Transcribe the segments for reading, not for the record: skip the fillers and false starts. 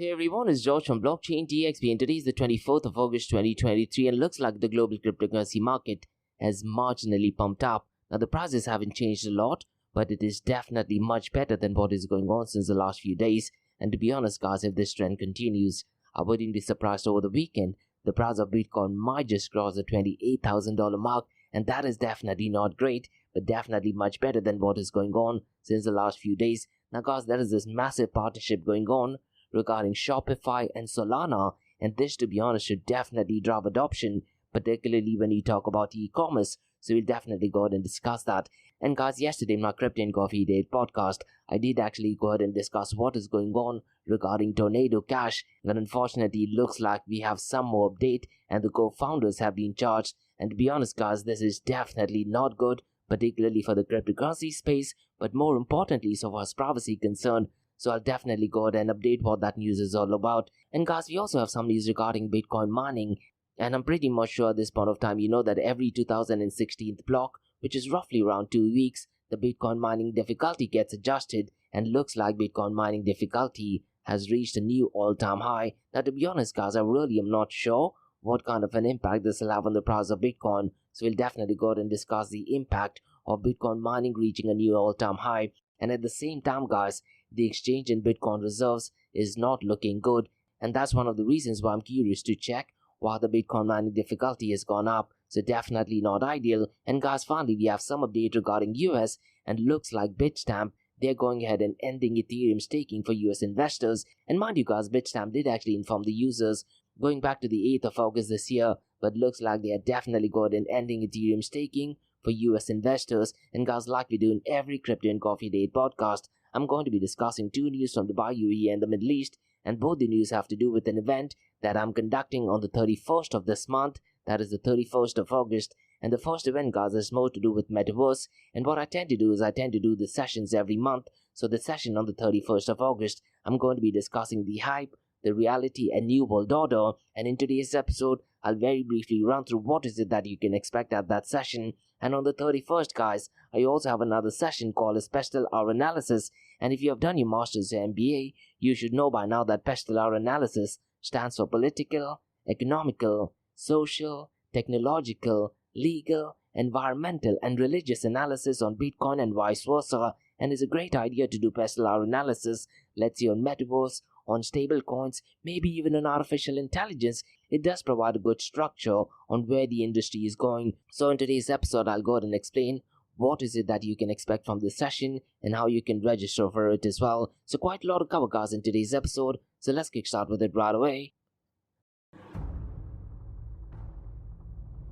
Hey everyone, it's George from Blockchain TXP and today is the 24th of August 2023 and looks like the global cryptocurrency market has marginally pumped up. Now the prices haven't changed a lot, but it is definitely much better than what is going on since the last few days. And to be honest guys, if this trend continues, I wouldn't be surprised over the weekend. The price of Bitcoin might just cross the $28,000 mark, and that is definitely not great, but definitely much better than what is going on since the last few days. Now guys, there is this massive partnership going on regarding Shopify and Solana, and this, to be honest, should definitely drive adoption, particularly when you talk about e-commerce. So we'll definitely go ahead and discuss that. And guys, yesterday in my Crypto and Coffee Date podcast, I did actually go ahead and discuss what is going on regarding Tornado Cash, and unfortunately it looks like we have some more update and the co-founders have been charged. And to be honest guys, this is definitely not good, particularly for the cryptocurrency space, but more importantly so far as privacy concerned. So I'll definitely go ahead and update what that news is all about. And guys, we also have some news regarding Bitcoin mining. And I'm pretty much sure at this point of time, you know that every 2016th block, which is roughly around 2 weeks, the Bitcoin mining difficulty gets adjusted, and looks like Bitcoin mining difficulty has reached a new all-time high. Now to be honest guys, I really am not sure what kind of an impact this will have on the price of Bitcoin. So we'll definitely go ahead and discuss the impact of Bitcoin mining reaching a new all-time high. And at the same time guys, the exchange in Bitcoin reserves is not looking good, and that's one of the reasons why I'm curious to check why the Bitcoin mining difficulty has gone up. So definitely not ideal. And guys, finally we have some update regarding US, and looks like Bitstamp, they're going ahead and ending Ethereum staking for US investors. And mind you guys, Bitstamp did actually inform the users going back to the 8th of August this year, but looks like they are definitely going and ending Ethereum staking for US investors. And guys, like we do in every Crypto and Coffee Date podcast, I'm going to be discussing two news from Dubai, UAE and the Middle East, and both the news have to do with an event that I'm conducting on the 31st of this month, that is the 31st of August. And the first event guys is more to do with Metaverse, and what I tend to do is I tend to do the sessions every month. So the session on the 31st of August, I'm going to be discussing the hype, the reality and new world order. And in today's episode, I'll very briefly run through what is it that you can expect at that session. And on the 31st guys, I also have another session called a Pestle Hour Analysis. And if you have done your Masters or MBA, you should know by now that Pestle Hour Analysis stands for political, economical, social, technological, legal, environmental and religious analysis on Bitcoin and vice versa, and is a great idea to do Pestle Hour Analysis, let's say on Metaverse, on stable coins, maybe even on artificial intelligence. It does provide a good structure on where the industry is going. So in today's episode, I'll go ahead and explain what is it that you can expect from this session and how you can register for it as well. So quite a lot of cover guys in today's episode, so let's kick start with it right away.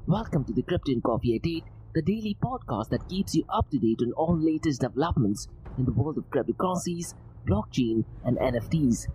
Welcome to the Crypto and Coffee Date, the daily podcast that keeps you up to date on all latest developments in the world of cryptocurrencies, blockchain and NFTs.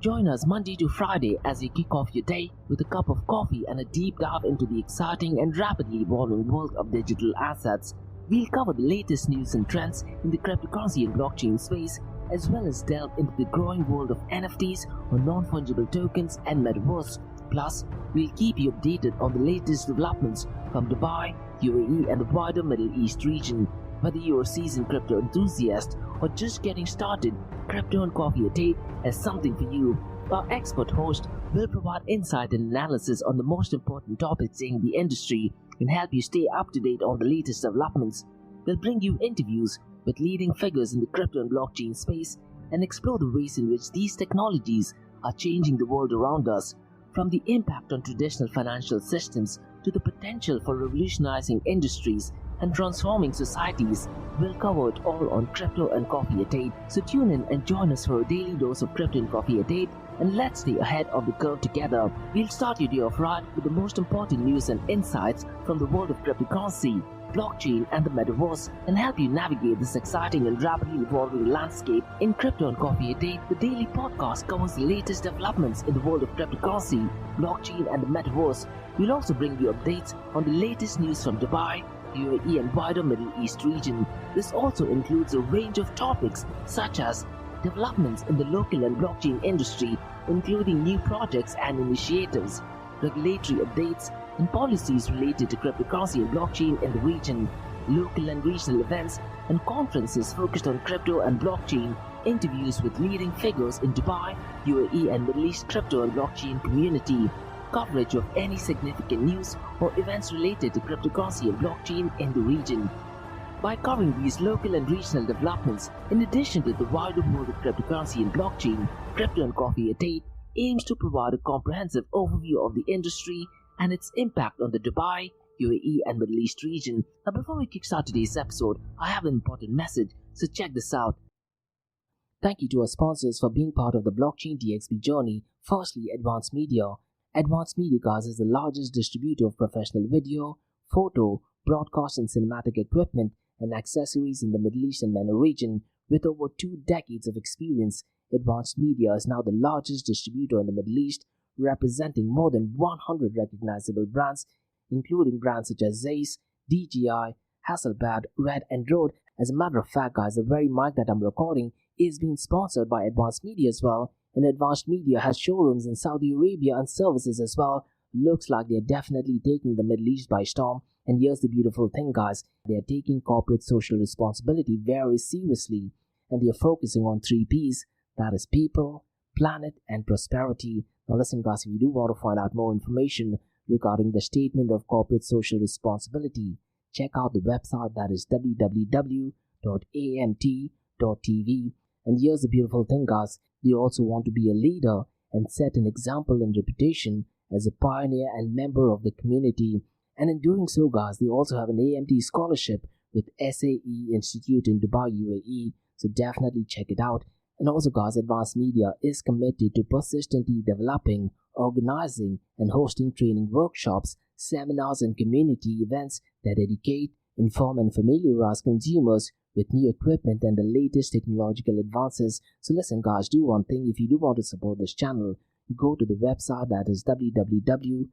Join us Monday to Friday as we kick off your day with a cup of coffee and a deep dive into the exciting and rapidly evolving world of digital assets. We'll cover the latest news and trends in the cryptocurrency and blockchain space, as well as delve into the growing world of NFTs or non-fungible tokens and Metaverse. Plus, we'll keep you updated on the latest developments from Dubai, UAE and the wider Middle East region. Whether you're a seasoned crypto enthusiast or just getting started, Crypto and Coffee a Day has something for you. Our expert host will provide insight and analysis on the most important topics in the industry and help you stay up to date on the latest developments. We'll bring you interviews with leading figures in the crypto and blockchain space and explore the ways in which these technologies are changing the world around us, from the impact on traditional financial systems to the potential for revolutionizing industries and transforming societies. We'll cover it all on Crypto and Coffee a Day. So tune in and join us for a daily dose of Crypto and Coffee a Day, and let's stay ahead of the curve together. We'll start your day off right with the most important news and insights from the world of cryptocurrency, blockchain and the Metaverse, and help you navigate this exciting and rapidly evolving landscape. In Crypto and Coffee a Day, the daily podcast covers the latest developments in the world of cryptocurrency, blockchain and the Metaverse. We'll also bring you updates on the latest news from Dubai, UAE and wider Middle East region. This also includes a range of topics such as developments in the local and blockchain industry, including new projects and initiatives, regulatory updates and policies related to cryptocurrency and blockchain in the region, local and regional events and conferences focused on crypto and blockchain, interviews with leading figures in Dubai, UAE and Middle East crypto and blockchain community, coverage of any significant news or events related to cryptocurrency and blockchain in the region. By covering these local and regional developments, in addition to the wider world of cryptocurrency and blockchain, Crypto and Coffee at 8 aims to provide a comprehensive overview of the industry and its impact on the Dubai, UAE and Middle East region. Now before we kickstart today's episode, I have an important message, so check this out. Thank you to our sponsors for being part of the blockchain DXB journey. Firstly, Advanced Media. Advanced Media, guys, is the largest distributor of professional video, photo, broadcast and cinematic equipment and accessories in the Middle East and MENA region. With over 2 decades of experience, Advanced Media is now the largest distributor in the Middle East, representing more than 100 recognizable brands, including brands such as Zeiss, DJI, Hasselblad, Red and Rode. As a matter of fact, guys, the very mic that I'm recording is being sponsored by Advanced Media as well, and Advanced Media has showrooms in Saudi Arabia and services as well. Looks like they're definitely taking the Middle East by storm. And here's the beautiful thing, guys, they're taking corporate social responsibility very seriously, and they're focusing on 3 P's, that is people, planet and prosperity. Now listen, guys, if you do want to find out more information regarding the statement of corporate social responsibility, check out the website, that is www.amt.tv. And here's the beautiful thing, guys, they also want to be a leader and set an example and reputation as a pioneer and member of the community. And in doing so, guys, they also have an AMT scholarship with SAE Institute in Dubai, UAE, so definitely check it out. And also, guys, Advanced Media is committed to persistently developing, organizing and hosting training workshops, seminars and community events that educate, inform and familiarize consumers with new equipment and the latest technological advances. So listen, guys, do one thing. If you do want to support this channel, go to the website, that is www.amt.tv,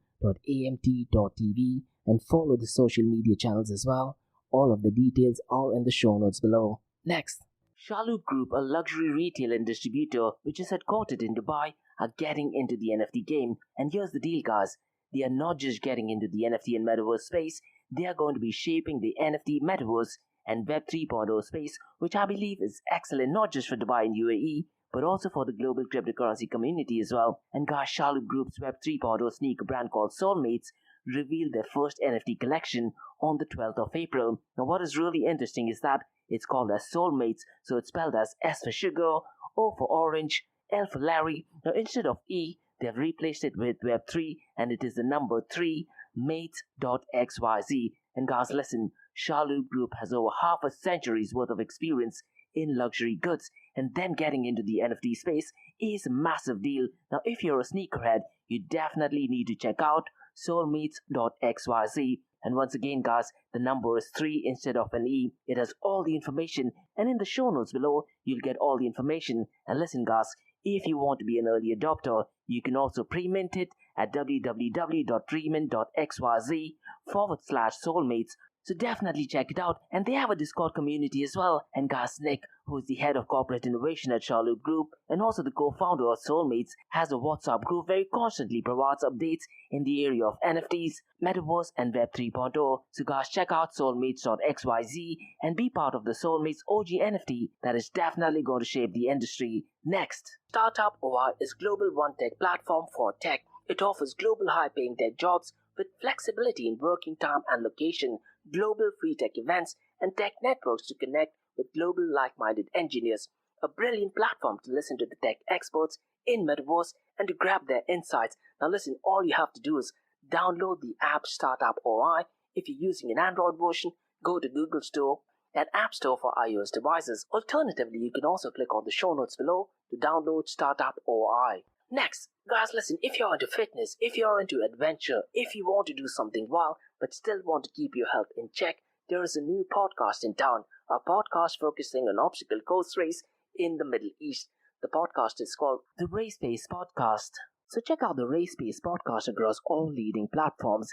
and follow the social media channels as well. All of the details are in the show notes below. Next, Shalu Group, a luxury retail and distributor which is headquartered in Dubai, are getting into the NFT game. And here's the deal, guys. They are not just getting into the NFT and metaverse space, they are going to be shaping the NFT, metaverse and Web 3.0 space, which I believe is excellent not just for Dubai and UAE, but also for the global cryptocurrency community as well. And guys, Shalu Group's Web 3.0 sneaker brand called Soulmates revealed their first NFT collection on the 12th of April. Now what is really interesting is that it's called as Soulmates, so it's spelled as S for sugar, O for orange, L for Larry. Now instead of E, they've replaced it with Web3, and it is the number 3, mates.xyz. And guys, listen, Shalu Group has over half a century's worth of experience in luxury goods, and them getting into the NFT space is a massive deal. Now if you're a sneakerhead, you definitely need to check out soulmates.xyz. And once again, guys, the number is 3 instead of an E. It has all the information, and in the show notes below, you'll get all the information. And listen, guys, if you want to be an early adopter, you can also pre-mint it at www.premint.xyz/soulmates. So definitely check it out. And they have a Discord community as well. And guys, Nick, who is the head of corporate innovation at Shalu Group and also the co-founder of Soulmates, has a WhatsApp group where he constantly provides updates in the area of NFTs, Metaverse and Web 3.0. So guys, check out soulmates.xyz and be part of the Soulmates OG NFT that is definitely going to shape the industry. Next, Startup OI is global one-tech platform for tech. It offers global high-paying tech jobs with flexibility in working time and location, global free tech events, and tech networks to connect with global like-minded engineers. A brilliant platform to listen to the tech experts in Metaverse and to grab their insights. Now listen, all you have to do is download the app Startup OI. If you're using an Android version, go to Google Store and App Store for iOS devices. Alternatively, you can also click on the show notes below to download Startup OI. Next, guys, listen, if you're into fitness, if you're into adventure, if you want to do something wild but still want to keep your health in check, there is a new podcast in town, a podcast focusing on obstacle course race in the Middle East. The podcast is called the Race Pace Podcast. So check out the Race Pace Podcast across all leading platforms.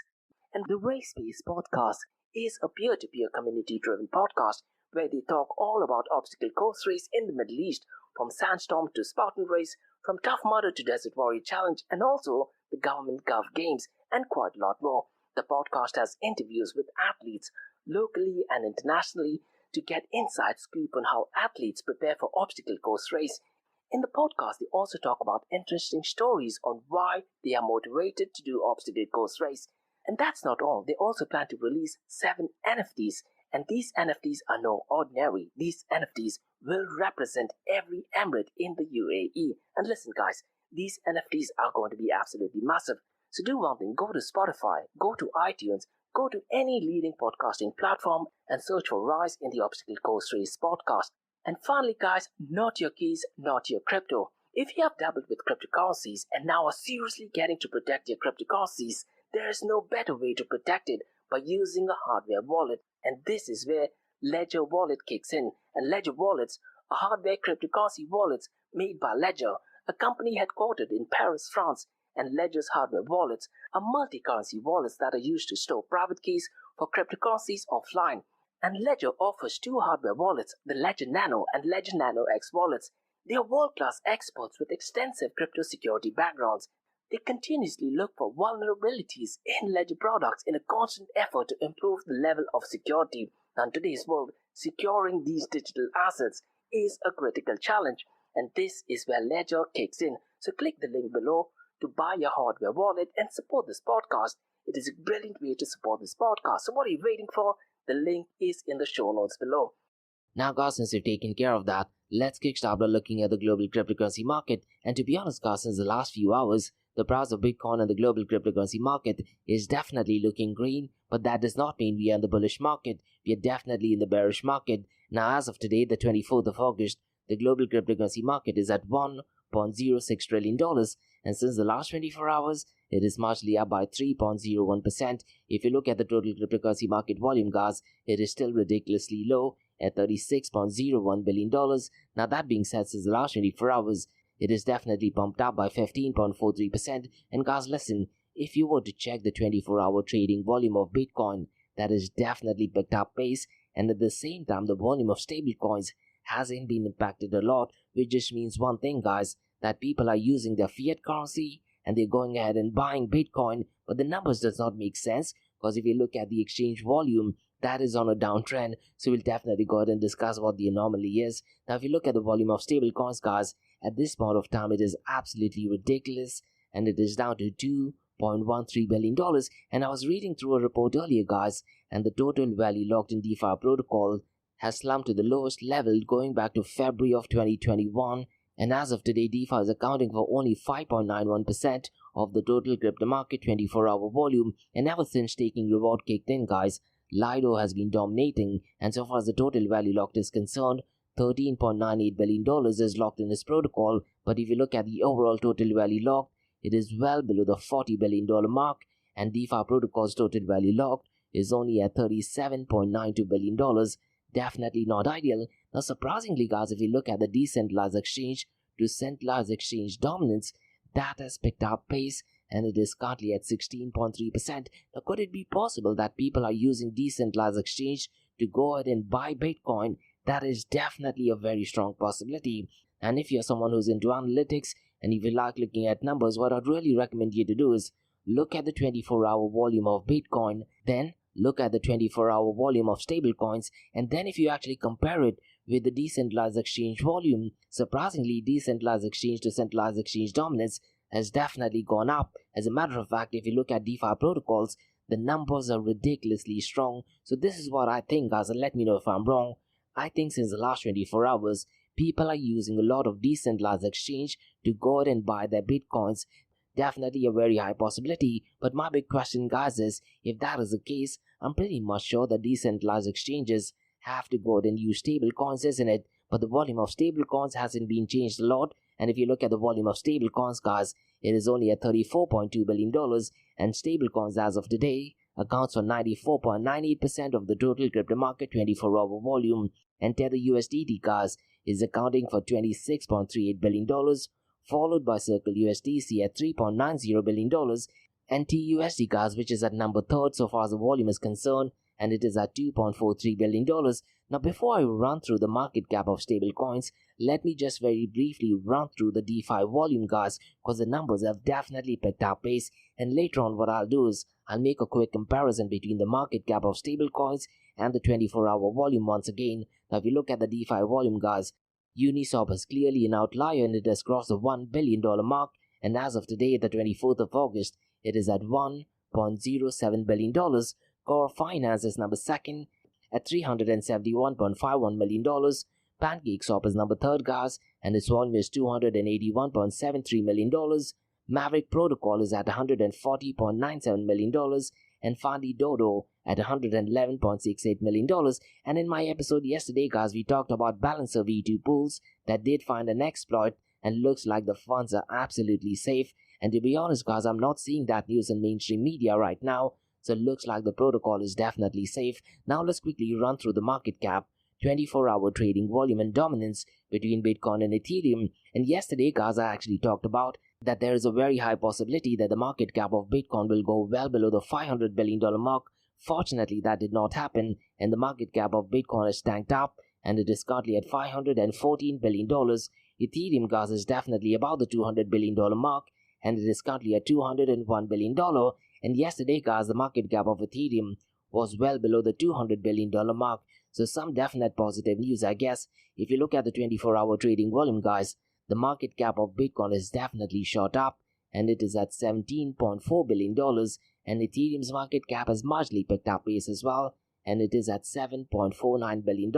And the Race Pace Podcast is a peer-to-peer community-driven podcast where they talk all about obstacle course race in the Middle East, from Sandstorm to Spartan Race, from Tough Mudder to Desert Warrior Challenge, and also the Government Gov Games, and quite a lot more. The podcast has interviews with athletes locally and internationally to get inside scoop on how athletes prepare for obstacle course race. In the podcast, they also talk about interesting stories on why they are motivated to do obstacle course race. And that's not all. They also plan to release 7 NFTs. And these NFTs are no ordinary. These NFTs will represent every emirate in the UAE. And listen guys, these NFTs are going to be absolutely massive. So do one thing, go to Spotify, go to iTunes, go to any leading podcasting platform and search for Rise in the Obstacle Course Race podcast. And finally guys, not your keys, not your crypto. If you have dabbled with cryptocurrencies and now are seriously getting to protect your cryptocurrencies, there is no better way to protect it by using a hardware wallet. And this is where Ledger Wallet kicks in. And Ledger Wallets are hardware cryptocurrency wallets made by Ledger, a company headquartered in Paris, France. And Ledger's hardware wallets are multi-currency wallets that are used to store private keys for cryptocurrencies offline. And Ledger offers 2 hardware wallets, the Ledger Nano and Ledger Nano X wallets. They are world-class experts with extensive crypto security backgrounds. They continuously look for vulnerabilities in Ledger products in a constant effort to improve the level of security. Now, in today's world, securing these digital assets is a critical challenge, and this is where Ledger kicks in. So click the link below to buy your hardware wallet and support this podcast. It is a brilliant way to support this podcast. So what are you waiting for? The link is in the show notes below. Now guys, since we've taken care of that, let's kickstart by looking at the global cryptocurrency market. And to be honest guys, since the last few hours, the price of Bitcoin and the global cryptocurrency market is definitely looking green, but that does not mean we are in the bullish market. We are definitely in the bearish market. Now as of today, the 24th of August, the global cryptocurrency market is at $1.06 trillion, and since the last 24 hours, it is marginally up by 3.01%. If you look at the total cryptocurrency market volume, guys, it is still ridiculously low at $36.01 billion. Now that being said, since the last 24 hours, it is definitely pumped up by 15.43%. And guys, listen, if you were to check the 24-hour trading volume of Bitcoin, that is definitely picked up pace, and at the same time, the volume of stablecoins hasn't been impacted a lot, which just means one thing, guys, that people are using their fiat currency and they're going ahead and buying Bitcoin, but the numbers does not make sense, because if you look at the exchange volume, that is on a downtrend. So we'll definitely go ahead and discuss what the anomaly is. Now if you look at the volume of stablecoins, guys, at this point of time it is absolutely ridiculous, and it is down to $2.13 billion. And I was reading through a report earlier, guys, and the total value locked in DeFi protocol has slumped to the lowest level going back to February of 2021. And as of today, DeFi is accounting for only 5.91% of the total crypto market 24-hour volume. And ever since taking reward kicked in, guys, Lido has been dominating. And so far as the total value locked is concerned, $13.98 billion is locked in this protocol. But if you look at the overall total value locked, it is well below the $40 billion mark. And DeFi protocol's total value locked is only at $37.92 billion. Definitely not ideal. Now surprisingly, guys, if you look at the decentralized exchange to centralized exchange dominance, that has picked up pace, and it is currently at 16.3%. Now could it be possible that people are using decentralized exchange to go ahead and buy Bitcoin? That is definitely a very strong possibility. And if you're someone who's into analytics and if you like looking at numbers, what I'd really recommend you to do is look at the 24-hour volume of Bitcoin, then look at the 24-hour volume of stablecoins, and then if you actually compare it with the decentralized exchange volume, surprisingly, decentralized exchange to centralized exchange dominance has definitely gone up. As a matter of fact, if you look at DeFi protocols, the numbers are ridiculously strong. So this is what I think, guys, and let me know if I'm wrong. I think since the last 24 hours, people are using a lot of decentralized exchange to go ahead and buy their Bitcoins. Definitely a very high possibility, but my big question, guys, is if that is the case, I'm pretty much sure that decentralized exchanges have to go ahead and use stable coins, isn't it? But the volume of stable coins hasn't been changed a lot, and if you look at the volume of stable coins, guys, it is only at $34.2 billion, and stable coins as of today accounts for 94.98% of the total crypto market 24-hour volume, and Tether USDT, guys, is accounting for $26.38 billion, followed by Circle USDC at $3.90 billion, and TUSD, guys, which is at number 3rd so far as the volume is concerned, and it is at $2.43 billion. Now, before I run through the market cap of stable coins, let me just very briefly run through the DeFi volume, guys, because the numbers have definitely picked up pace. And later on what I'll do is I'll make a quick comparison between the market cap of stablecoins and the 24-hour volume once again. Now if you look at the DeFi volume, guys, Uniswap is clearly an outlier and it has crossed the $1 billion mark, and as of today, the 24th of August, it is at $1.07 billion. Core Finance is number second at $371.51 million. PancakeSwap is number third, guys, and its volume is $281.73 million. Maverick Protocol is at $140.97 million, and Fandi Dodo at $111.68 million. And in my episode yesterday, guys, we talked about Balancer V2 pools that did find an exploit, and looks like the funds are absolutely safe. And to be honest, guys, I'm not seeing that news in mainstream media right now, so it looks like the protocol is definitely safe. Now let's quickly run through the market cap, 24-hour trading volume and dominance between Bitcoin and Ethereum. And yesterday, guys, I actually talked about that there is a very high possibility that the market cap of Bitcoin will go well below the $500 billion mark. Fortunately, that did not happen, and the market cap of Bitcoin is tanked up, and it is currently at $514 billion. Ethereum, guys, is definitely above the $200 billion mark, and it is currently at $201 billion. And yesterday, guys, the market cap of Ethereum was well below the $200 billion mark. So some definite positive news, I guess. If you look at the 24-hour trading volume, guys, the market cap of Bitcoin is definitely shot up, and it is at $17.4 billion. And Ethereum's market cap has marginally picked up pace as well, and it is at $7.49 billion.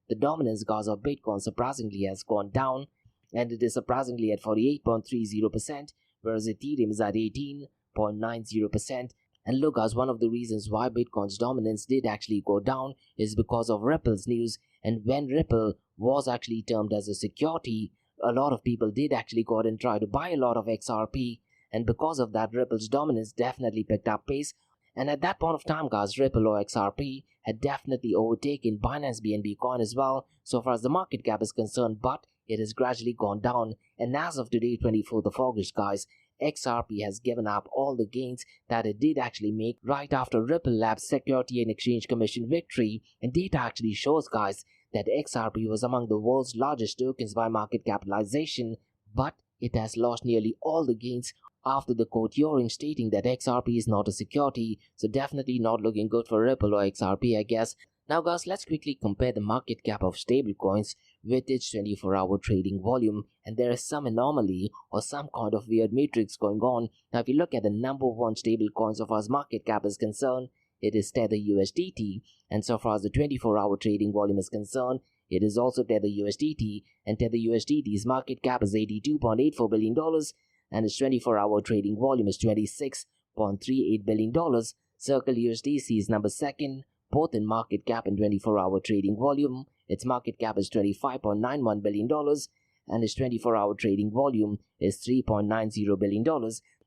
The dominance, guys, of Bitcoin surprisingly has gone down, and it is surprisingly at 48.30%, whereas Ethereum is at 18.90%. And look, guys, one of the reasons why Bitcoin's dominance did actually go down is because of Ripple's news. And when Ripple was actually termed as a security, a lot of people did actually go out and try to buy a lot of XRP. And because of that, Ripple's dominance definitely picked up pace. And at that point of time, guys, Ripple or XRP had definitely overtaken Binance BNB coin as well, so far as the market cap is concerned, but it has gradually gone down. And as of today, 24th of August, guys, XRP has given up all the gains that it did actually make right after Ripple Labs Security and Exchange Commission victory. And data actually shows, guys, that XRP was among the world's largest tokens by market capitalization, but it has lost nearly all the gains after the court hearing stating that XRP is not a security. So definitely not looking good for Ripple or XRP, I guess. Now, guys, let's quickly compare the market cap of stablecoins with its 24-hour trading volume, and there is some anomaly or some kind of weird matrix going on. Now, if you look at the number one stablecoin so far as market cap is concerned, it is Tether USDT, and so far as the 24-hour trading volume is concerned, it is also Tether USDT, and Tether USDT's market cap is $82.84 billion, and its 24-hour trading volume is $26.38 billion. Circle USDC is number second, both in market cap and 24-hour trading volume. Its market cap is $25.91 billion, and its 24-hour trading volume is $3.90 billion.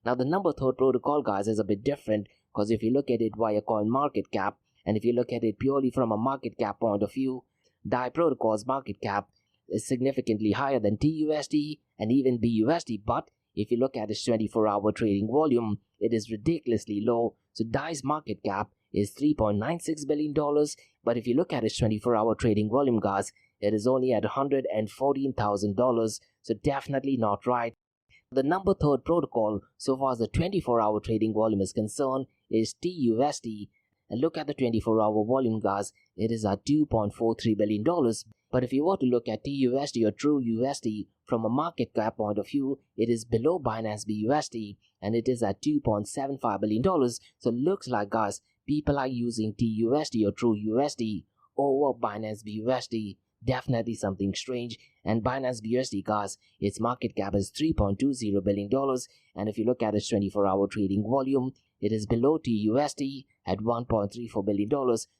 Now, the number third protocol, guys, is a bit different, because if you look at it via coin market cap, and if you look at it purely from a market cap point of view, DAI protocol's market cap is significantly higher than TUSD and even BUSD, but if you look at its 24-hour trading volume, it is ridiculously low. So DAI's market cap is $3.96 billion, but if you look at its 24-hour trading volume, guys, it is only at $114,000, so definitely not right. The number third protocol, so far as the 24-hour trading volume is concerned, is TUSD, and look at the 24-hour volume, guys, it is at $2.43 billion. But if you were to look at TUSD or True USD from a market cap point of view, it is below Binance BUSD, and it is at $2.75 billion. So looks like, guys, people are using TUSD or True USD over Binance BUSD. Definitely something strange. And Binance BUSD, guys, its market cap is $3.20 billion, and if you look at its 24-hour trading volume, it is below TUSD at $1.34 billion.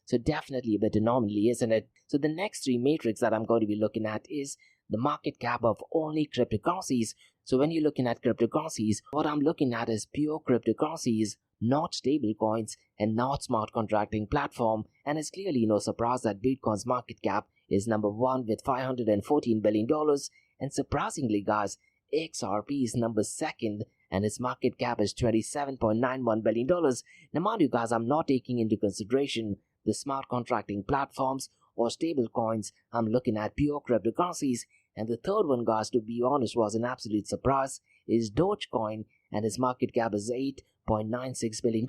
So definitely a bit anomaly, isn't it? So the next three matrix that I'm going to be looking at is the market cap of only cryptocurrencies. So when you're looking at cryptocurrencies, what I'm looking at is pure cryptocurrencies, not stable coins and not smart contracting platform. And it's clearly no surprise that Bitcoin's market cap is number one with $514 billion. And surprisingly, guys, XRP is number second, and its market cap is $27.91 billion. Now, mind you, guys, I'm not taking into consideration the smart contracting platforms or stable coins. I'm looking at pure cryptocurrencies. And the third one, guys, to be honest, was an absolute surprise, is Dogecoin. and its market cap is $8.96 billion.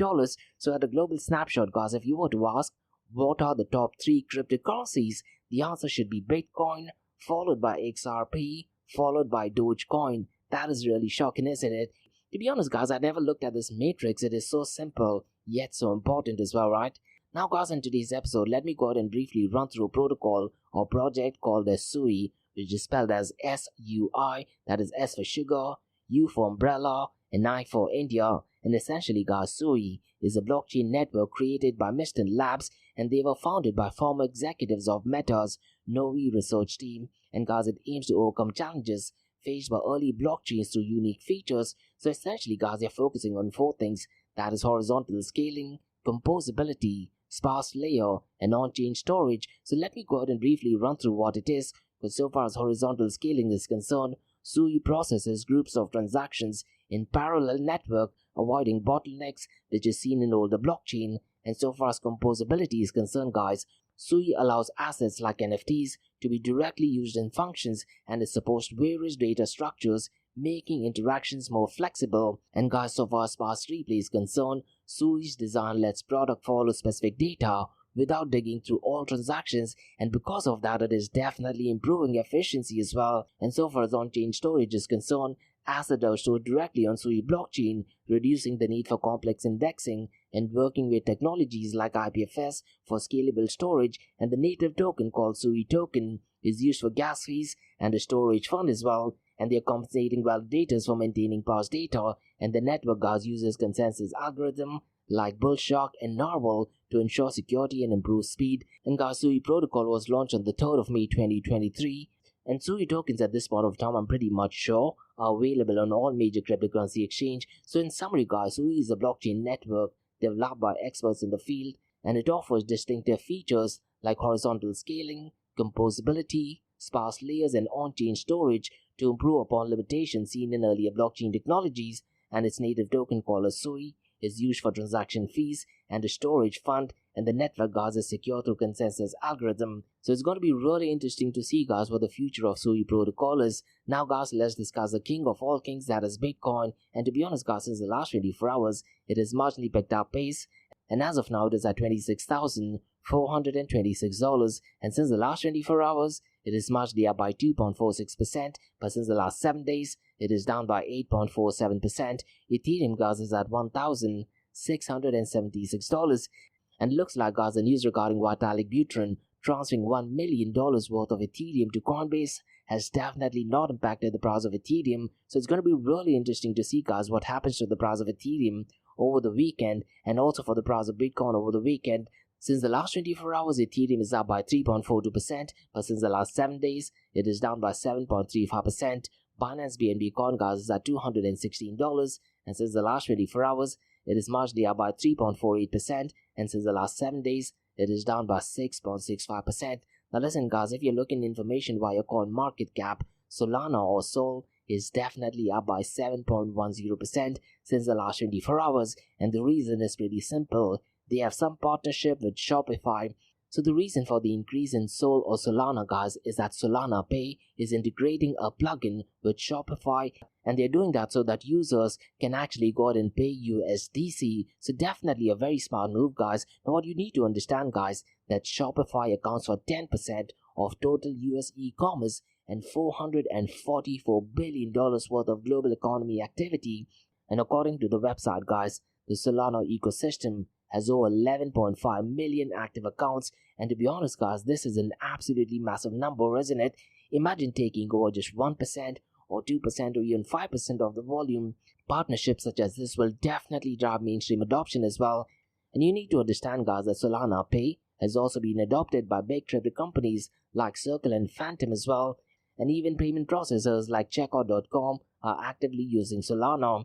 So at a global snapshot, guys, if you were to ask what are the top 3 cryptocurrencies, the answer should be Bitcoin, followed by XRP, followed by Dogecoin. That is really shocking, isn't it? To be honest, guys, I never looked at this matrix. It is so simple, yet so important as well, right? Now, guys, in today's episode, let me go ahead and briefly run through a protocol or project called as SUI, which is spelled as S-U-I, that is S for sugar, U for umbrella, and I for India. And essentially, guys, SUI is a blockchain network created by Miston Labs, and they were founded by former executives of Meta's Novi research team. And guys, it aims to overcome challenges faced by early blockchains through unique features. So essentially, guys, they're focusing on 4 things, that is horizontal scaling, composability, sparse layer, and on-chain storage. So let me go ahead and briefly run through what it is, because so far as horizontal scaling is concerned, SUI processes groups of transactions in parallel network, avoiding bottlenecks which is seen in older blockchain. And so far as composability is concerned, guys, SUI allows assets like NFTs to be directly used in functions, and it supports various data structures, making interactions more flexible. And guys, so far as sparse replay is concerned, SUI's design lets product follow specific data without digging through all transactions, and because of that, it is definitely improving efficiency as well. And so far as on-chain storage is concerned, assets are stored directly on SUI blockchain, reducing the need for complex indexing, and working with technologies like IPFS for scalable storage. And the native token called SUI token is used for gas fees and a storage fund as well. And they are compensating validators for maintaining past data, and the network, guys, uses consensus algorithm like Bullshock and Narwhal to ensure security and improve speed. And guys, SUI protocol was launched on the 3rd of May 2023. And SUI tokens at this point of time, I'm pretty much sure, are available on all major cryptocurrency exchange. So in summary, guys, SUI is a blockchain network developed by experts in the field, and it offers distinctive features like horizontal scaling, composability, sparse layers, and on-chain storage to improve upon limitations seen in earlier blockchain technologies. And its native token called as SUI is used for transaction fees and a storage fund, and the network, guys, is secure through consensus algorithm. So it's going to be really interesting to see, guys, what the future of SUI protocol is. Now, guys, let's discuss the king of all kings, that is Bitcoin. And to be honest, guys, since the last 24 hours, it has marginally picked up pace, and as of now, it is at $26,426. And since the last 24 hours, it is marginally up by 2.46%, but since the last 7 days, it is down by 8.47%. Ethereum, guys, is at $1,676. And looks like, guys, the news regarding Vitalik Buterin transferring $1 million worth of Ethereum to Coinbase has definitely not impacted the price of Ethereum. So it's going to be really interesting to see, guys, what happens to the price of Ethereum over the weekend, and also for the price of Bitcoin over the weekend. Since the last 24 hours, Ethereum is up by 3.42%, but since the last 7 days, it is down by 7.35%. Binance BNB Coin, guys, is at $216, and since the last 24 hours, it is marginally up by 3.48%, and since the last 7 days, it is down by 6.65%. Now listen, guys, if you're looking information via coin market cap, Solana or Sol is definitely up by 7.10% since the last 24 hours, and the reason is pretty simple. They have some partnership with Shopify. So the reason for the increase in Sol or Solana, guys, is that Solana Pay is integrating a plugin with Shopify, and they're doing that so that users can actually go ahead and pay USDC. So definitely a very smart move, guys. Now what you need to understand, guys, that Shopify accounts for 10% of total US e-commerce and $444 billion worth of global economy activity. And according to the website, guys, the Solana ecosystem has over 11.5 million active accounts, and to be honest, guys, this is an absolutely massive number, isn't it? Imagine taking over just 1% or 2% or even 5% of the volume. Partnerships such as this will definitely drive mainstream adoption as well. And you need to understand, guys, that Solana Pay has also been adopted by big crypto companies like Circle and Phantom as well, and even payment processors like Checkout.com are actively using Solana.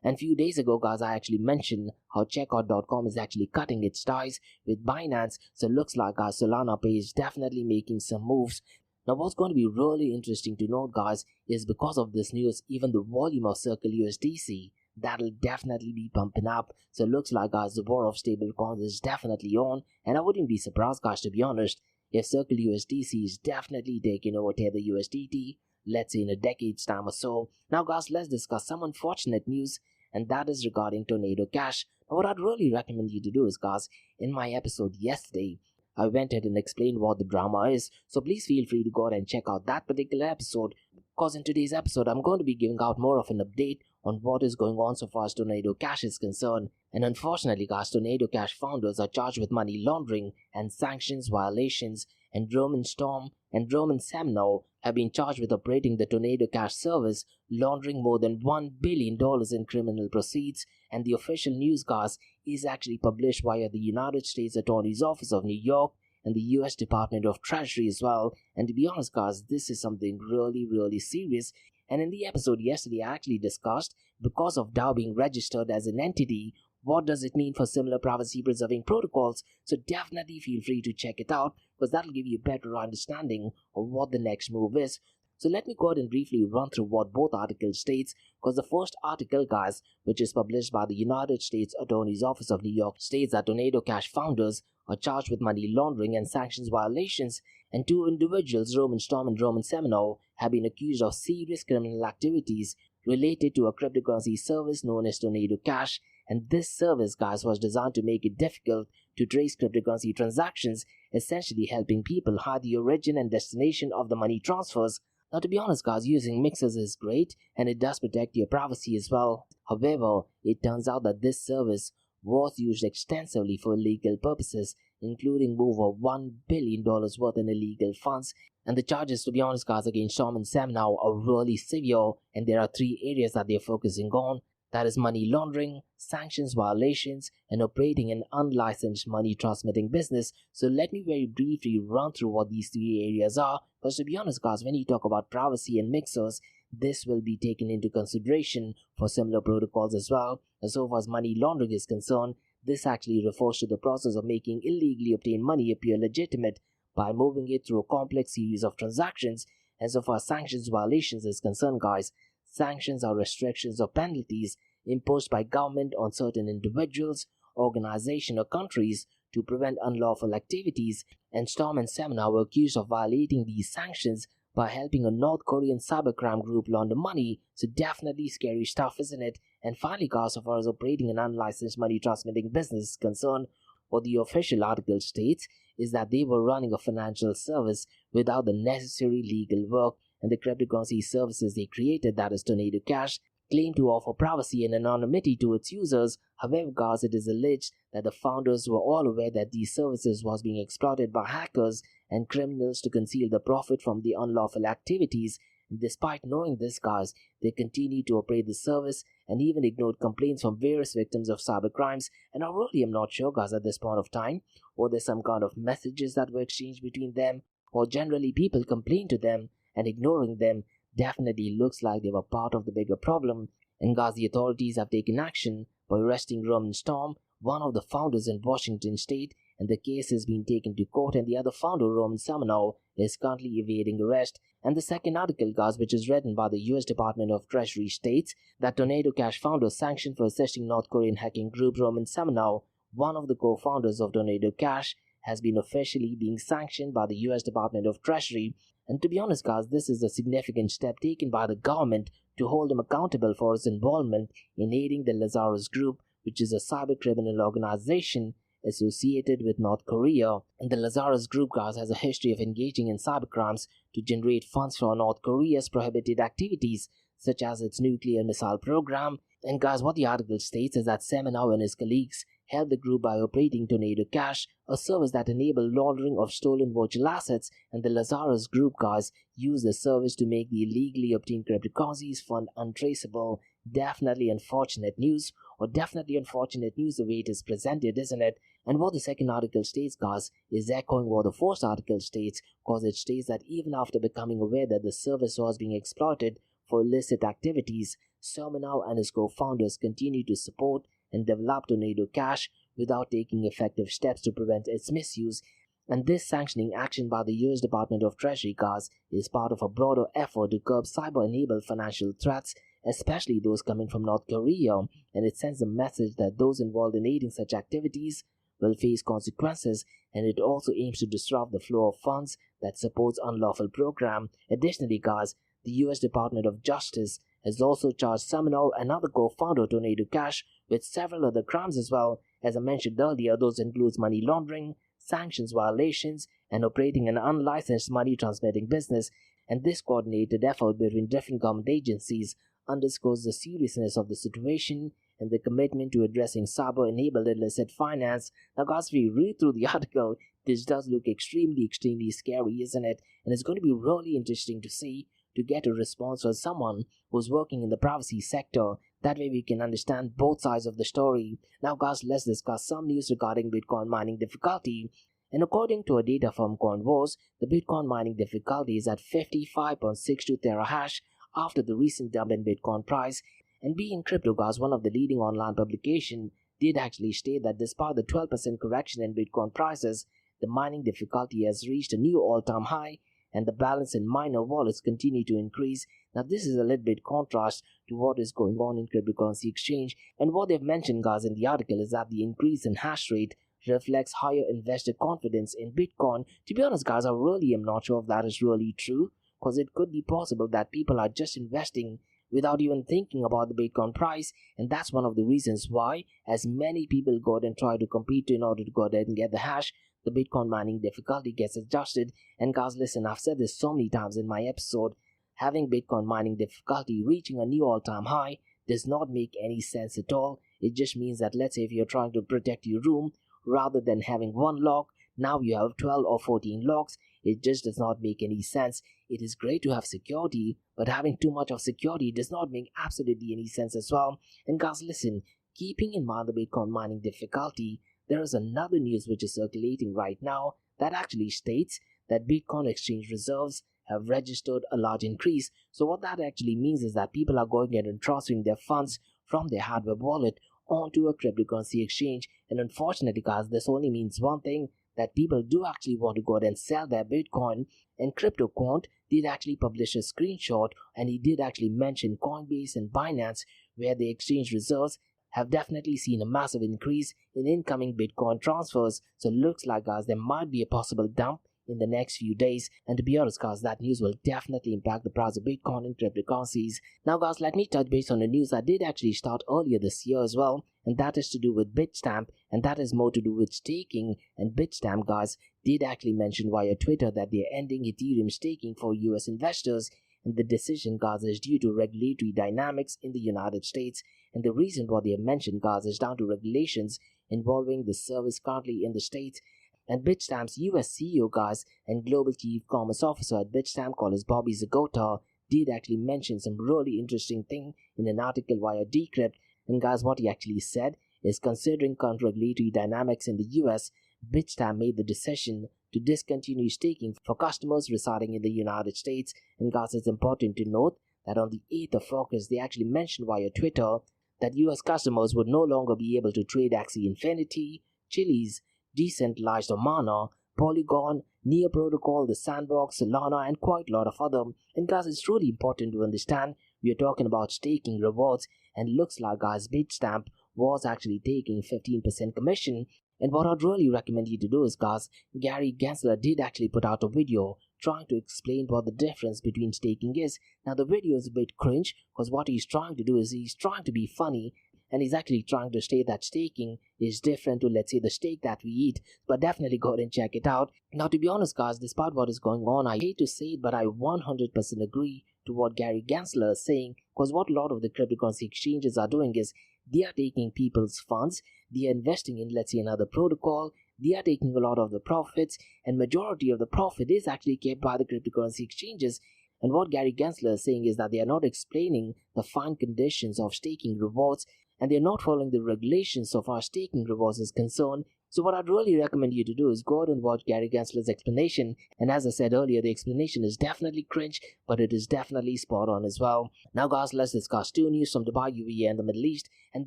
And few days ago, guys, I actually mentioned how Checkout.com is actually cutting its ties with Binance. So it looks like our Solana Pay is definitely making some moves. Now, what's going to be really interesting to note, guys, is because of this news, even the volume of Circle USDC, that'll definitely be pumping up. So it looks like, guys, the war of stable coins is definitely on. And I wouldn't be surprised, guys, to be honest, if Circle USDC is definitely taking over Tether USDT, let's say in a decade's time or so. Now guys, let's discuss some unfortunate news, and that is regarding Tornado Cash. Now what I'd really recommend you to do is guys, in my episode yesterday, I went ahead and explained what the drama is, so please feel free to go ahead and check out that particular episode, because in today's episode I'm going to be giving out more of an update on what is going on so far as Tornado Cash is concerned. And unfortunately guys, Tornado Cash founders are charged with money laundering and sanctions violations, and Roman Storm and Roman Seminole have been charged with operating the Tornado Cash service, laundering more than $1 billion in criminal proceeds. And the official news guys is actually published via the United States Attorney's Office of New York and the US Department of Treasury as well. And to be honest guys, this is something really serious. And in the episode yesterday, I actually discussed, because of DAO being registered as an entity, what does it mean for similar privacy preserving protocols. So definitely feel free to check it out, because that'll give you a better understanding of what the next move is. So let me go ahead and briefly run through what both articles states, because the first article guys, which is published by the United States Attorney's Office of New York, states that Tornado Cash founders are charged with money laundering and sanctions violations, and two individuals, Roman Storm and Roman Seminole, have been accused of serious criminal activities related to a cryptocurrency service known as Tornado Cash. And this service guys was designed to make it difficult to trace cryptocurrency transactions, essentially helping people hide the origin and destination of the money transfers. Now to be honest guys, using mixers is great and it does protect your privacy as well. However, it turns out that this service was used extensively for illegal purposes, including over $1 billion worth in illegal funds. And the charges, to be honest guys, against Storm and Sam now are really severe, and there are three areas that they're focusing on. That is money laundering, sanctions violations, and operating an unlicensed money transmitting business. So let me very briefly run through what these three areas are, because to be honest guys, when you talk about privacy and mixers, this will be taken into consideration for similar protocols as well. And so far as money laundering is concerned, this actually refers to the process of making illegally obtained money appear legitimate by moving it through a complex series of transactions. And so far as sanctions violations is concerned guys, sanctions are restrictions or penalties imposed by government on certain individuals, organizations, or countries to prevent unlawful activities. And Storm and Semina were accused of violating these sanctions by helping a North Korean cybercrime group launder money. So definitely scary stuff, isn't it? And finally guys, so far as operating an unlicensed money transmitting business is concerned, what the official article states is that they were running a financial service without the necessary legal work, and the cryptocurrency services they created, that is Tornado Cash, claim to offer privacy and anonymity to its users. However guys, it is alleged that the founders were all aware that these services was being exploited by hackers and criminals to conceal the profit from the unlawful activities. And despite knowing this guys, they continued to operate the service and even ignored complaints from various victims of cybercrimes. And I really am not sure guys at this point of time, or there's some kind of messages that were exchanged between them, or generally people complained to them, and ignoring them definitely looks like they were part of the bigger problem. And guys, the authorities have taken action by arresting Roman Storm, one of the founders in Washington state, and the case is being taken to court, and the other founder, Roman Seminole, is currently evading arrest. And the second article guys, which is written by the US Department of Treasury, states that Tornado Cash founders sanctioned for assisting North Korean hacking group Roman Seminole, one of the co-founders of Tornado Cash, has been officially being sanctioned by the US Department of Treasury. And to be honest guys, this is a significant step taken by the government to hold him accountable for his involvement in aiding the Lazarus Group, which is a cybercriminal organization associated with North Korea. And the Lazarus Group guys has a history of engaging in cybercrimes to generate funds for North Korea's prohibited activities, such as its nuclear missile program. And guys, what the article states is that Seminole and his colleagues helped the group by operating Tornado Cash, a service that enabled laundering of stolen virtual assets, and the Lazarus Group guys used the service to make the illegally obtained cryptocurrencies fund untraceable. Definitely unfortunate news, or definitely unfortunate news the way it is presented, isn't it? And what the second article states guys is echoing what the first article states, because it states that even after becoming aware that the service was being exploited for illicit activities, Seminole and his co-founders continue to support and develop Tornado Cash without taking effective steps to prevent its misuse. And this sanctioning action by the US Department of Treasury guys is part of a broader effort to curb cyber-enabled financial threats, especially those coming from North Korea, and it sends a message that those involved in aiding such activities will face consequences, and it also aims to disrupt the flow of funds that supports unlawful program. Additionally guys, the US Department of Justice has also charged Seminole, another co-founder, Tornado Cash, with several other crimes as well. As I mentioned earlier, those include money laundering, sanctions violations, and operating an unlicensed money transmitting business. And this coordinated effort between different government agencies underscores the seriousness of the situation and the commitment to addressing cyber-enabled illicit finance. Now guys, if you read through the article, this does look extremely scary, isn't it? And it's going to be really interesting to get a response from someone who's working in the privacy sector. That way we can understand both sides of the story. Now guys, let's discuss some news regarding Bitcoin mining difficulty. And according to a data from CoinWars, the Bitcoin mining difficulty is at 55.62 terahash after the recent dump in Bitcoin price. And Being Crypto, guys, one of the leading online publications, did actually state that despite the 12% correction in Bitcoin prices, the mining difficulty has reached a new all-time high, and the balance in miner wallets continue to increase. Now this is a little bit contrast to what is going on in cryptocurrency exchange, and what they've mentioned, guys, in the article is that the increase in hash rate reflects higher investor confidence in Bitcoin. To be honest, guys, I really am not sure if that is really true, because it could be possible that people are just investing without even thinking about the Bitcoin price, and that's one of the reasons why, as many people go ahead and try to compete in order to go ahead and get the hash, the Bitcoin mining difficulty gets adjusted. And guys, listen, I've said this so many times in my episode, having Bitcoin mining difficulty reaching a new all-time high does not make any sense at all. It just means that, let's say if you're trying to protect your room, rather than having one lock, now you have 12 or 14 locks. It just does not make any sense. It is great to have security, but having too much of security does not make absolutely any sense as well. And guys, listen, keeping in mind the Bitcoin mining difficulty, there is another news which is circulating right now that actually states that Bitcoin exchange reserves have registered a large increase. So what that actually means is that people are going ahead and transferring their funds from their hardware wallet onto a cryptocurrency exchange. And unfortunately, guys, this only means one thing, that people do actually want to go ahead and sell their Bitcoin. And CryptoQuant did actually publish a screenshot, and he did actually mention Coinbase and Binance, where the exchange reserves have definitely seen a massive increase in incoming Bitcoin transfers. So it looks like, guys, there might be a possible dump in the next few days. And to be honest, guys, that news will definitely impact the price of Bitcoin and cryptocurrencies. Now, guys, let me touch base on the news that did actually start earlier this year as well, and that is to do with Bitstamp, and that is more to do with staking. And Bitstamp, guys, did actually mention via Twitter that they're ending Ethereum staking for US investors. And the decision, guys, is due to regulatory dynamics in the United States. And the reason why they have mentioned, guys, is down to regulations involving the service currently in the States. And Bitstamp's US CEO, guys, and Global Chief Commerce Officer at Bitstamp, called as Bobby Zagota, did actually mention some really interesting thing in an article via Decrypt. And guys, what he actually said is, considering current regulatory dynamics in the US, Bitstamp made the decision to discontinue staking for customers residing in the United States. And guys, it's important to note that on the 8th of August, they actually mentioned via Twitter that US customers would no longer be able to trade Axie Infinity, Chiliz, Decentralized or Mana, Polygon, Near Protocol, the Sandbox, Solana, and quite a lot of other. And guys, it's really important to understand we are talking about staking rewards, and looks like, guys, Bitstamp was actually taking 15% commission. And what I'd really recommend you to do is, guys, Gary Gensler did actually put out a video trying to explain what the difference between staking is. Now the video is a bit cringe, because what he's trying to do is he's trying to be funny, and he's actually trying to state that staking is different to, let's say, the steak that we eat. But definitely go ahead and check it out. Now, to be honest, guys, despite what is going on, I hate to say it, but I 100% agree to what Gary Gensler is saying, because what a lot of the cryptocurrency exchanges are doing is they are taking people's funds, they are investing in, let's say, another protocol, they are taking a lot of the profits, and majority of the profit is actually kept by the cryptocurrency exchanges. And what Gary Gensler is saying is that they are not explaining the fine conditions of staking rewards, and they're not following the regulations so far staking rewards is concerned. So what I'd really recommend you to do is go ahead and watch Gary Gensler's explanation. And as I said earlier, the explanation is definitely cringe, but it is definitely spot on as well. Now, guys, let's discuss two news from Dubai, UAE, and the Middle East. And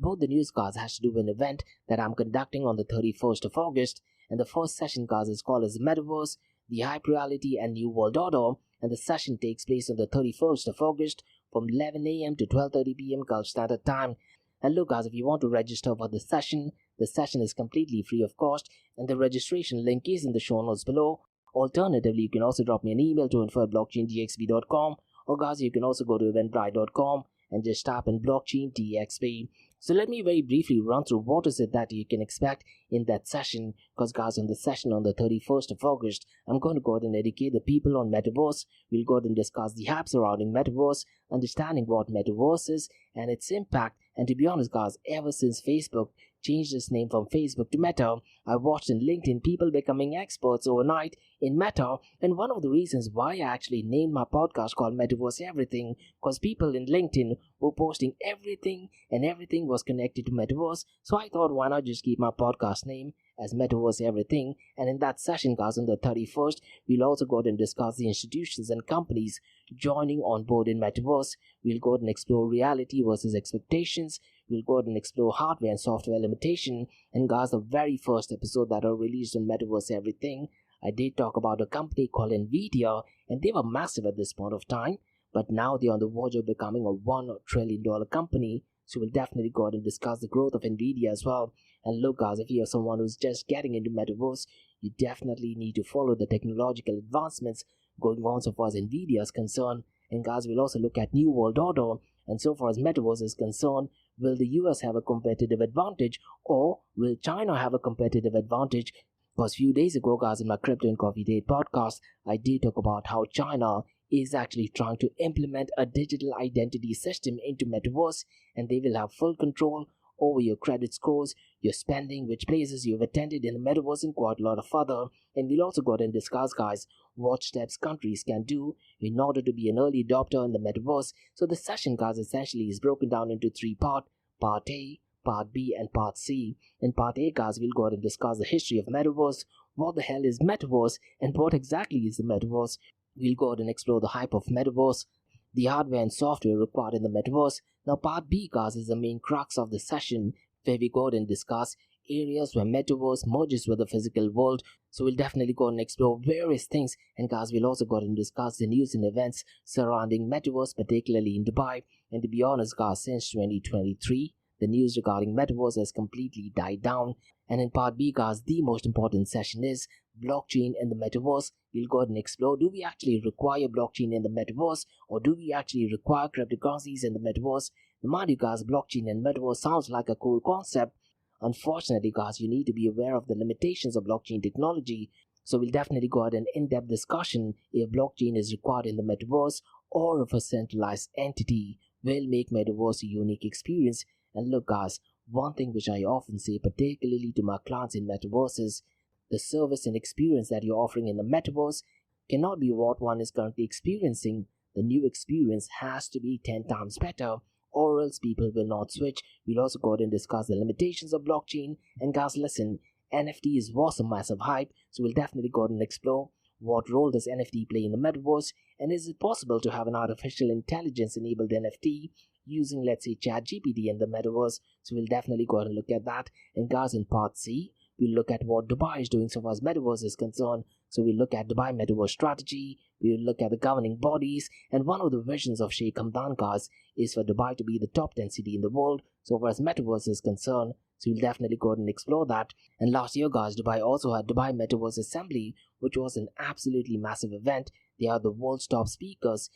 both the news, guys, has to do with an event that I'm conducting on the 31st of August. And the first session, guys, is called as Metaverse, the Hype Reality and New World Order. And the session takes place on the 31st of August from 11 a.m. to 12:30 p.m. Gulf Standard Time. And look, guys, if you want to register for the session is completely free of cost, and the registration link is in the show notes below. Alternatively, you can also drop me an email to info@blockchaindxb.com, or guys, you can also go to eventbrite.com and just tap in blockchain DXP. So let me very briefly run through what is it that you can expect in that session, because guys, on the session on the 31st of August, I'm going to go ahead and educate the people on Metaverse. We'll go ahead and discuss the hype surrounding Metaverse, understanding what Metaverse is and its impact. And to be honest guys, ever since Facebook changed its name from Facebook to Meta, I watched in LinkedIn people becoming experts overnight in Meta. And one of the reasons why I actually named my podcast called Metaverse Everything, because people in LinkedIn were posting everything and everything was connected to Metaverse. So I thought, why not just keep my podcast name as Metaverse Everything? And in that session guys, on the 31st, we'll also go ahead and discuss the institutions and companies joining on board in Metaverse. We'll go ahead and explore reality versus expectations. We'll go ahead and explore hardware and software limitation. And guys, the very first episode that I released on Metaverse Everything, I did talk about a company called Nvidia, and they were massive at this point of time, but now they're on the verge of becoming a $1 trillion company. So we'll definitely go ahead and discuss the growth of Nvidia as well. And look guys, if you're someone who's just getting into Metaverse, you definitely need to follow the technological advancements going on so far as Nvidia is concerned. And guys, we'll also look at New World Order. And so far as Metaverse is concerned, will the US have a competitive advantage, or will China have a competitive advantage? Because a few days ago guys, in my Crypto and Coffee Date podcast, I did talk about how China is actually trying to implement a digital identity system into Metaverse, and they will have full control over your credit scores, your spending, which places you've attended in the Metaverse, and quite a lot of other. And we'll also go ahead and discuss guys what steps countries can do in order to be an early adopter in the Metaverse. So the session guys essentially is broken down into three parts: Part A, Part B and Part C. In Part A guys, we'll go ahead and discuss the history of Metaverse, what the hell is Metaverse, and what exactly is the Metaverse. We'll go ahead and explore the hype of Metaverse, the hardware and software required in the Metaverse. Now Part B guys is the main crux of the session, where we go ahead and discuss areas where Metaverse merges with the physical world. So we'll definitely go and explore various things, and guys, we'll also go and discuss the news and events surrounding Metaverse, particularly in Dubai. And to be honest guys, since 2023, the news regarding Metaverse has completely died down. And in Part B guys, the most important session is blockchain in the Metaverse. We'll go ahead and explore, do we actually require blockchain in the Metaverse, or do we actually require cryptocurrencies in the Metaverse? Mind you guys, blockchain and Metaverse sounds like a cool concept. Unfortunately guys, you need to be aware of the limitations of blockchain technology. So we'll definitely go ahead and in-depth discussion if blockchain is required in the Metaverse, or if a centralized entity will make Metaverse a unique experience. And look guys, one thing which I often say, particularly to my clients in Metaverse, is the service and experience that you're offering in the Metaverse cannot be what one is currently experiencing. The new experience has to be 10 times better, or else people will not switch. We'll also go ahead and discuss the limitations of blockchain. And guys, listen, NFTs was a massive hype, so we'll definitely go ahead and explore what role does NFT play in the Metaverse, and is it possible to have an artificial intelligence enabled NFT using, let's say, ChatGPT in the Metaverse? So we'll definitely go ahead and look at that. And guys, in Part C, we'll look at what Dubai is doing so far as Metaverse is concerned. So we'll look at Dubai Metaverse strategy, we'll look at the governing bodies, and one of the visions of Sheikh Hamdan guys is for Dubai to be the top 10 city in the world so far as Metaverse is concerned. So we'll definitely go ahead and explore that. And last year guys, Dubai also had Dubai Metaverse Assembly, which was an absolutely massive event. They are the world's top speakers,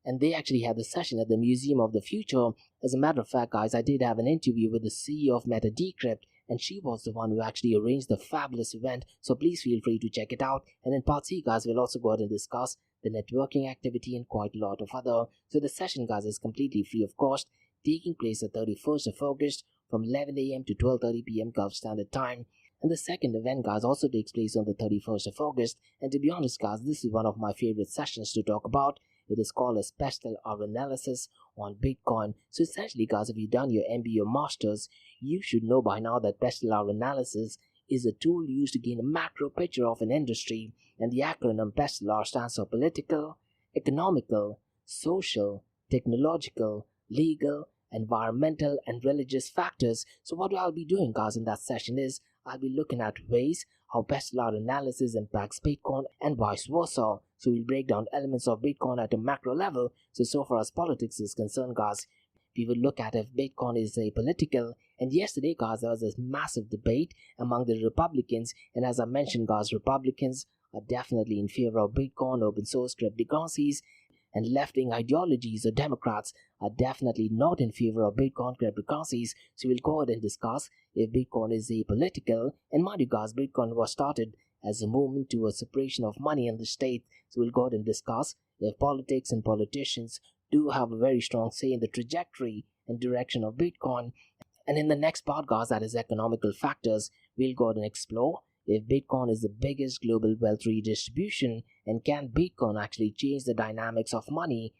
and they actually had the session at the Museum of the Future. As a matter of fact guys, I did have an interview with the CEO of Meta Decrypt, and she was the one who actually arranged the fabulous event, so please feel free to check it out. And in Part C guys, we'll also go ahead and discuss the networking activity and quite a lot of other. So the session guys is completely free of cost, taking place the 31st of August from 11 a.m. to 12:30 p.m. Gulf Standard Time. And the second event guys also takes place on the 31st of August, and to be honest guys, this is one of my favorite sessions to talk about. It is called a special hour analysis on Bitcoin. So essentially guys, if you've done your MBA or Masters, you should know by now that special hour analysis is a tool used to gain a macro picture of an industry, and the acronym PESTLR stands for political, economical, social, technological, legal, environmental, and religious factors. So what I'll be doing guys in that session is I'll be looking at ways how PESTLR analysis impacts Bitcoin and vice versa. So we'll break down elements of Bitcoin at a macro level. So far as politics is concerned guys, we will look at if Bitcoin is a political. And yesterday guys, there was this massive debate among the Republicans, and as I mentioned guys, Republicans are definitely in favor of Bitcoin, open source cryptocurrencies. and left-wing ideologies or Democrats are definitely not in favor of Bitcoin cryptocurrencies. So we'll go ahead and discuss if Bitcoin is apolitical. And mind you guys, Bitcoin was started as a movement towards separation of money and the state. So we'll go ahead and discuss if politics and politicians do have a very strong say in the trajectory and direction of Bitcoin. And in the next podcast, that is economical factors, we'll go ahead and explore if Bitcoin is the biggest global wealth redistribution and can Bitcoin actually change the dynamics of money.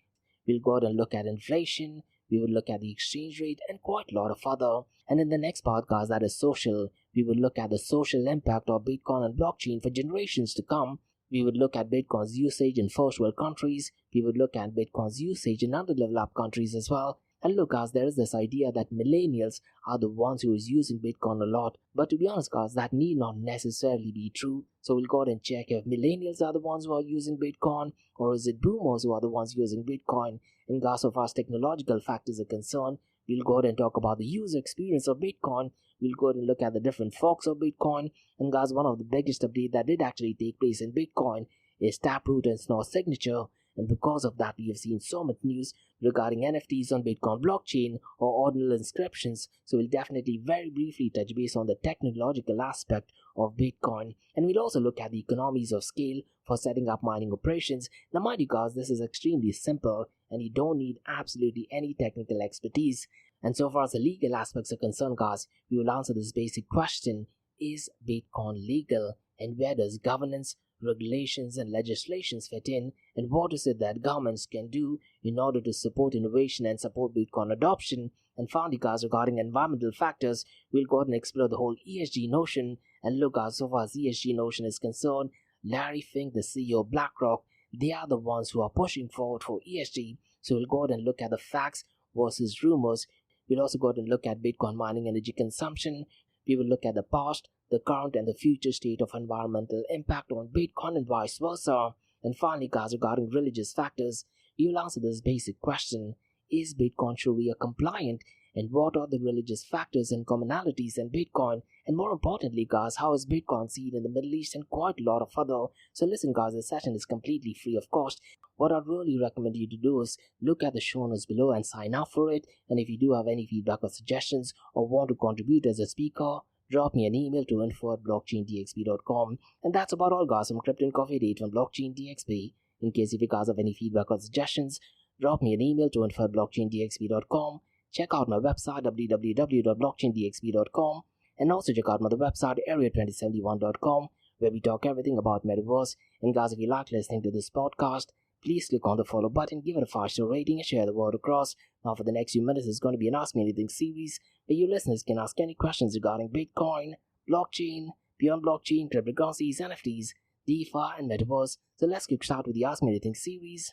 We'll go ahead and look at inflation, we will look at the exchange rate and quite a lot of other. And in the next podcast, that is social, we will look at the social impact of Bitcoin and blockchain for generations to come. We would look at Bitcoin's usage in first world countries. We would look at Bitcoin's usage in underdeveloped countries as well. And look, guys, there is this idea that millennials are the ones who is using Bitcoin a lot. But to be honest, guys, that need not necessarily be true. So we'll go ahead and check if millennials are the ones who are using Bitcoin, or is it boomers who are the ones using Bitcoin. And guys, so far as technological factors are concerned, we'll go ahead and talk about the user experience of Bitcoin. We'll go ahead and look at the different forks of Bitcoin. And guys, one of the biggest updates that did actually take place in Bitcoin is Taproot and Snore Signature. And because of that, we have seen so much news regarding NFTs on Bitcoin blockchain or ordinal inscriptions. So we'll definitely very briefly touch base on the technological aspect of Bitcoin. And we'll also look at the economies of scale for setting up mining operations. Now mind you guys, this is extremely simple and you don't need absolutely any technical expertise. And so far as the legal aspects are concerned, guys, we will answer this basic question: is Bitcoin legal? And where does governance, regulations and legislations fit in, and what is it that governments can do in order to support innovation and support Bitcoin adoption? And finally, guys, regarding environmental factors, we'll go ahead and explore the whole ESG notion. And look, guys, so far as ESG notion is concerned, Larry Fink, the CEO of BlackRock, they are the ones who are pushing forward for ESG. So we'll go ahead and look at the facts versus rumors. We'll also go ahead and look at Bitcoin mining energy consumption. We will look at the past, the current and the future state of environmental impact on Bitcoin and vice versa. And finally, guys, regarding religious factors, we will answer this basic question: is Bitcoin Sharia compliant? And what are the religious factors and commonalities in Bitcoin? And more importantly, guys, how is Bitcoin seen in the Middle East and quite a lot of other. So listen, guys, this session is completely free of cost. What I'd really recommend you to do is look at the show notes below and sign up for it. And if you do have any feedback or suggestions or want to contribute as a speaker, drop me an email to info@blockchaindxp.com. And that's about all, guys. I'm Crypto Coffee Date from Blockchain DXP. In case if you guys have any feedback or suggestions, drop me an email to info@blockchaindxp.com. Check out my website www.blockchaindxp.com, and also check out my other website area2071.com, where we talk everything about metaverse. And guys, if you like listening to this podcast, please click on the follow button, give it a 5-star rating and share the word across. Now for the next few minutes, it's going to be an Ask Me Anything series where you listeners can ask any questions regarding Bitcoin, blockchain, beyond blockchain, cryptocurrencies, NFTs, DeFi and metaverse. So let's kick start with the Ask Me Anything series.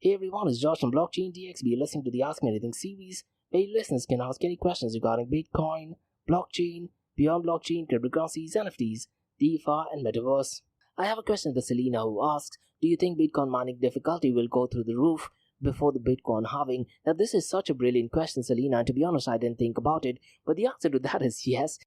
Hey everyone, it's Josh from Blockchain DXP. You're listening to the Ask Me Anything series, where you listeners can ask any questions regarding Bitcoin, blockchain, beyond blockchain, cryptocurrencies, NFTs, DeFi, and metaverse. I have a question to Selena who asks, do you think Bitcoin mining difficulty will go through the roof before the Bitcoin halving? Now this is such a brilliant question, Selena, and to be honest, I didn't think about it, but the answer to that is yes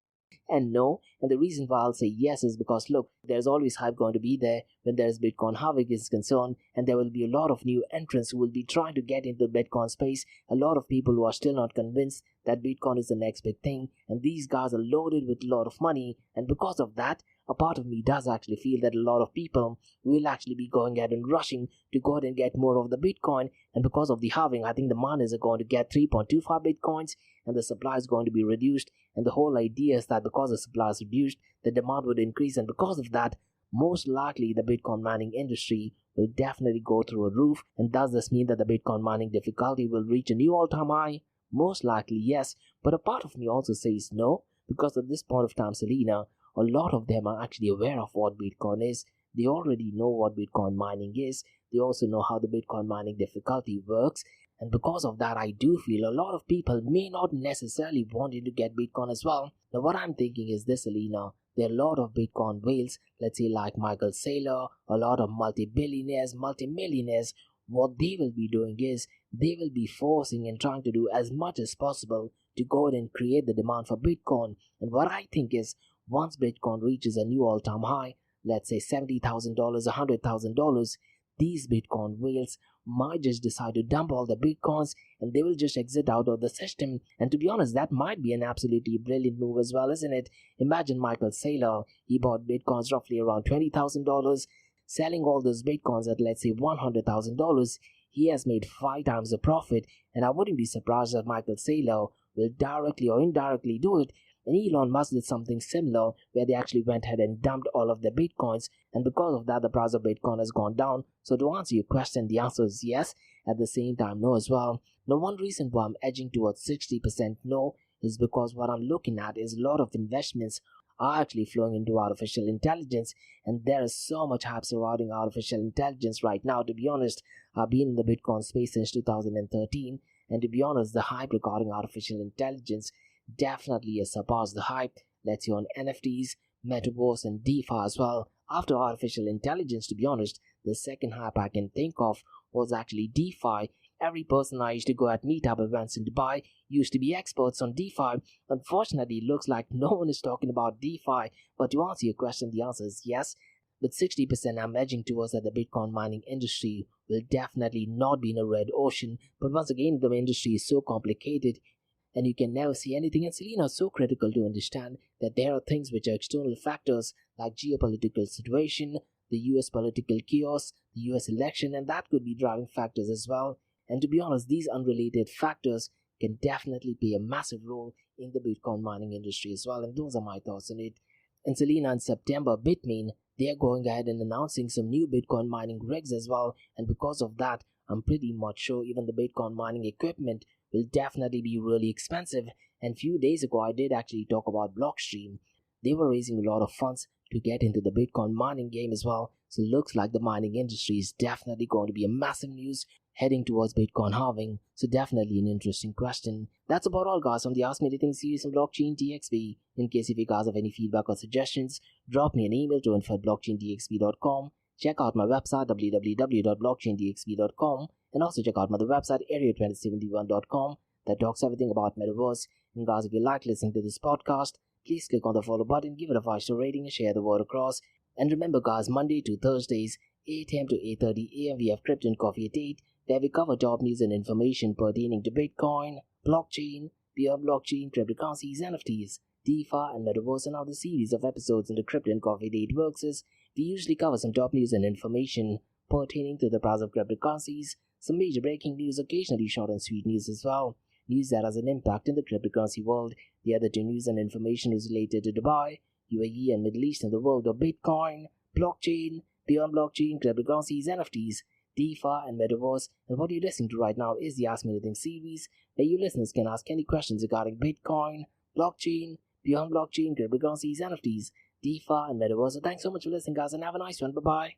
and no. And the reason why I'll say yes is because look, there's always hype going to be there when there's Bitcoin halving is concerned, and there will be a lot of new entrants who will be trying to get into the Bitcoin space. A lot of people who are still not convinced that Bitcoin is the next big thing, and these guys are loaded with a lot of money. And because of that, a part of me does actually feel that a lot of people will actually be going ahead and rushing to go ahead and get more of the Bitcoin. And because of the halving, I think the miners are going to get 3.25 Bitcoins and the supply is going to be reduced. And the whole idea is that because the supply is reduced, the demand would increase, and because of that, most likely the Bitcoin mining industry will definitely go through a roof. And does this mean that the Bitcoin mining difficulty will reach a new all-time high? Most likely yes, but a part of me also says no, because at this point of time, Selena, a lot of them are actually aware of what Bitcoin is. They already know what Bitcoin mining is. They also know how the Bitcoin mining difficulty works. And because of that, I do feel a lot of people may not necessarily want you to get Bitcoin as well. Now what I'm thinking is this, Selena. There are a lot of Bitcoin whales, let's say like Michael Saylor, a lot of multi-billionaires, multi-millionaires. What they will be doing is they will be forcing and trying to do as much as possible to go ahead and create the demand for Bitcoin. And what I think is, once Bitcoin reaches a new all-time high, let's say $70,000, $100,000, these Bitcoin whales might just decide to dump all the Bitcoins and they will just exit out of the system. And to be honest, that might be an absolutely brilliant move as well, isn't it? Imagine Michael Saylor, he bought Bitcoins roughly around $20,000, selling all those Bitcoins at let's say $100,000. He has made 5 times the profit, and I wouldn't be surprised if Michael Saylor will directly or indirectly do it. And Elon Musk did something similar where they actually went ahead and dumped all of their Bitcoins, and because of that the price of Bitcoin has gone down. So to answer your question, the answer is yes, at the same time no as well. Now one reason why I'm edging towards 60% no is because what I'm looking at is a lot of investments are actually flowing into artificial intelligence, and there is so much hype surrounding artificial intelligence right now. To be honest, I've been in the Bitcoin space since 2013, and to be honest, the hype regarding artificial intelligence definitely has surpassed the hype, let's say, on NFTs, Metaverse, and DeFi as well. After artificial intelligence, to be honest, the second hype I can think of was actually DeFi. Every person I used to go at meetup events in Dubai used to be experts on DeFi. Unfortunately, it looks like no one is talking about DeFi. But to answer your question, the answer is yes. But 60% I'm edging towards that the Bitcoin mining industry will definitely not be in a red ocean. But once again, the industry is so complicated and you can never see anything. And Selena is so critical to understand that there are things which are external factors like geopolitical situation, the US political chaos, the US election, and that could be driving factors as well. And to be honest, these unrelated factors can definitely play a massive role in the Bitcoin mining industry as well. And those are my thoughts on it. And Selena, in September, Bitmain, they are going ahead and announcing some new Bitcoin mining rigs as well. And because of that, I'm pretty much sure even the Bitcoin mining equipment will definitely be really expensive. And few days ago, I did actually talk about Blockstream. They were raising a lot of funds to get into the Bitcoin mining game as well. So it looks like the mining industry is definitely going to be a massive news heading towards Bitcoin halving. So definitely an interesting question. That's about all, guys, from the Ask Me Anything series on Blockchain DXB. In case if you guys have any feedback or suggestions, drop me an email to info@blockchaindxb.com. Check out my website www.blockchaindxb.com, and also check out my other website area2071.com that talks everything about Metaverse. And guys, if you like listening to this podcast, please click on the follow button, give it a 5-star rating, and share the word across. And remember, guys, Monday to Thursdays, 8 a.m. to 8:30 a.m. we have Crypto and Coffee at 8, where we cover top news and information pertaining to Bitcoin, blockchain, beyond blockchain, cryptocurrencies, NFTs, DeFi, and Metaverse. And how the series of episodes in the Crypto and Coffee at 8 works is, we usually cover some top news and information pertaining to the price of cryptocurrencies, some major breaking news, occasionally short and sweet news as well, news that has an impact in the cryptocurrency world. The other two news and information is related to Dubai, UAE, and Middle East, and the world of Bitcoin, blockchain, beyond blockchain, cryptocurrencies, NFTs, DeFi, and Metaverse. And what you're listening to right now is the Ask Me Anything series, where you listeners can ask any questions regarding Bitcoin, blockchain, beyond blockchain, cryptocurrencies, NFTs, DeFi, and Metaverse. So thanks so much for listening, guys, and have a nice one. Bye-bye.